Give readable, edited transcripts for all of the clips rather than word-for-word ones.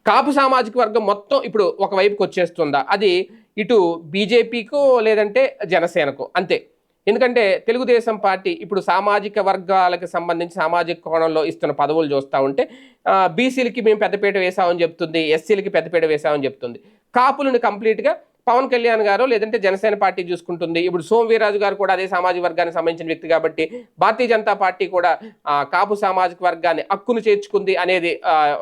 కాపు సామాజిక వర్గం మొత్తం ఇప్పుడు ఒకవైపుకి వచ్చేస్తుందా? అది ఇటు బీజేపీకో లేదంటే జనసేనకో అంతే. ఎందుకంటే తెలుగుదేశం పార్టీ ఇప్పుడు సామాజిక వర్గాలకు సంబంధించి సామాజిక కోణంలో ఇస్తున్న పదవులు చూస్తా ఉంటే బీసీలకి మేము పెద్దపీట వేసామని చెప్తుంది, ఎస్సీలకి పెద్దపీట వేసామని చెప్తుంది. కాపులను కంప్లీట్‌గా పవన్ కళ్యాణ్ గారు లేదంటే జనసేన పార్టీ చూసుకుంటుంది. ఇప్పుడు సోము వీర్రాజు గారు కూడా అదే సామాజిక వర్గానికి సంబంధించిన వ్యక్తి కాబట్టి భారతీయ జనతా పార్టీ కూడా కాపు సామాజిక వర్గాన్ని హక్కును చేర్చుకుంది అనేది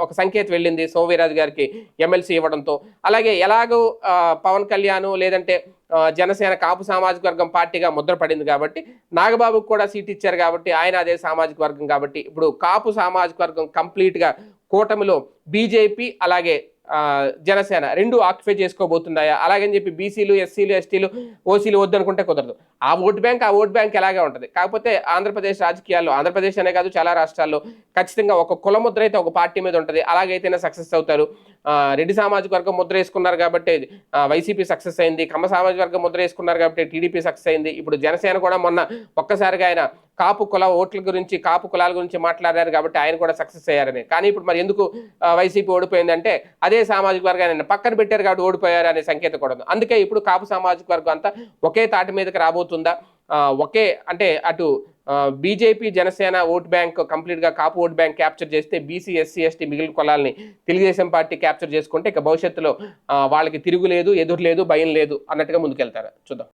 ఒక సంకేతం వెళ్ళింది సోము వీర్రాజు గారికి ఎమ్మెల్సీ ఇవ్వడంతో. అలాగే ఎలాగో పవన్ కళ్యాణ్ లేదంటే జనసేన కాపు సామాజిక వర్గం పార్టీగా ముద్ర పడింది కాబట్టి నాగబాబుకు కూడా సీట్ ఇచ్చారు కాబట్టి ఆయన అదే సామాజిక వర్గం కాబట్టి ఇప్పుడు కాపు సామాజిక వర్గం కంప్లీట్‌గా కూటమిలో బీజేపీ అలాగే జనసేన రెండు ఆక్యుపై చేసుకోబోతున్నాయా? అలాగని చెప్పి బీసీలు, ఎస్సీలు, ఎస్టీలు, ఓసీలు వద్దనుకుంటే కుదరదు. ఆ ఓట్ బ్యాంక్ ఎలాగే ఉంటుంది. కాకపోతే ఆంధ్రప్రదేశ్ రాజకీయాల్లో, ఆంధ్రప్రదేశ్ అనే కాదు చాలా రాష్ట్రాల్లో ఖచ్చితంగా ఒక కుల ముద్ర అయితే ఒక పార్టీ మీద ఉంటుంది. అలాగైతేనే సక్సెస్ అవుతారు. రెడ్డి సామాజిక వర్గం ముద్ర వేసుకున్నారు కాబట్టి వైసీపీ సక్సెస్ అయింది. కమ్మ సామాజిక వర్గం ముద్ర వేసుకున్నారు కాబట్టి టీడీపీ సక్సెస్ అయింది. ఇప్పుడు జనసేన కూడా మొన్న ఒక్కసారిగా ఆయన కాపు కుల ఓట్ల గురించి, కాపు కులాల గురించి మాట్లాడారు కాబట్టి ఆయన కూడా సక్సెస్ అయ్యారని. కానీ ఇప్పుడు మరి ఎందుకు వైసీపీ ఓడిపోయిందంటే అదే సామాజిక వర్గాన్ని పక్కన పెట్టారు కాబట్టి ఓడిపోయారు అనే సంకేతం కూడా ఉంది. అందుకే ఇప్పుడు కాపు సామాజిక వర్గం అంతా ఒకే తాటి మీదకి రాబోతుందా? ఒకే అంటే అటు బీజేపీ జనసేన ఓట్ బ్యాంక్ కంప్లీట్‌గా కాపు ఓట్ బ్యాంక్ క్యాప్చర్ చేస్తే బీసీ, ఎస్సీ, ఎస్టీ మిగిలిన కులాలని తెలుగుదేశం పార్టీ క్యాప్చర్ చేసుకుంటే ఇక భవిష్యత్తులో వాళ్ళకి తిరుగులేదు, ఎదురు లేదు, భయం లేదు అన్నట్టుగా ముందుకెళ్తారు. చూద్దాం.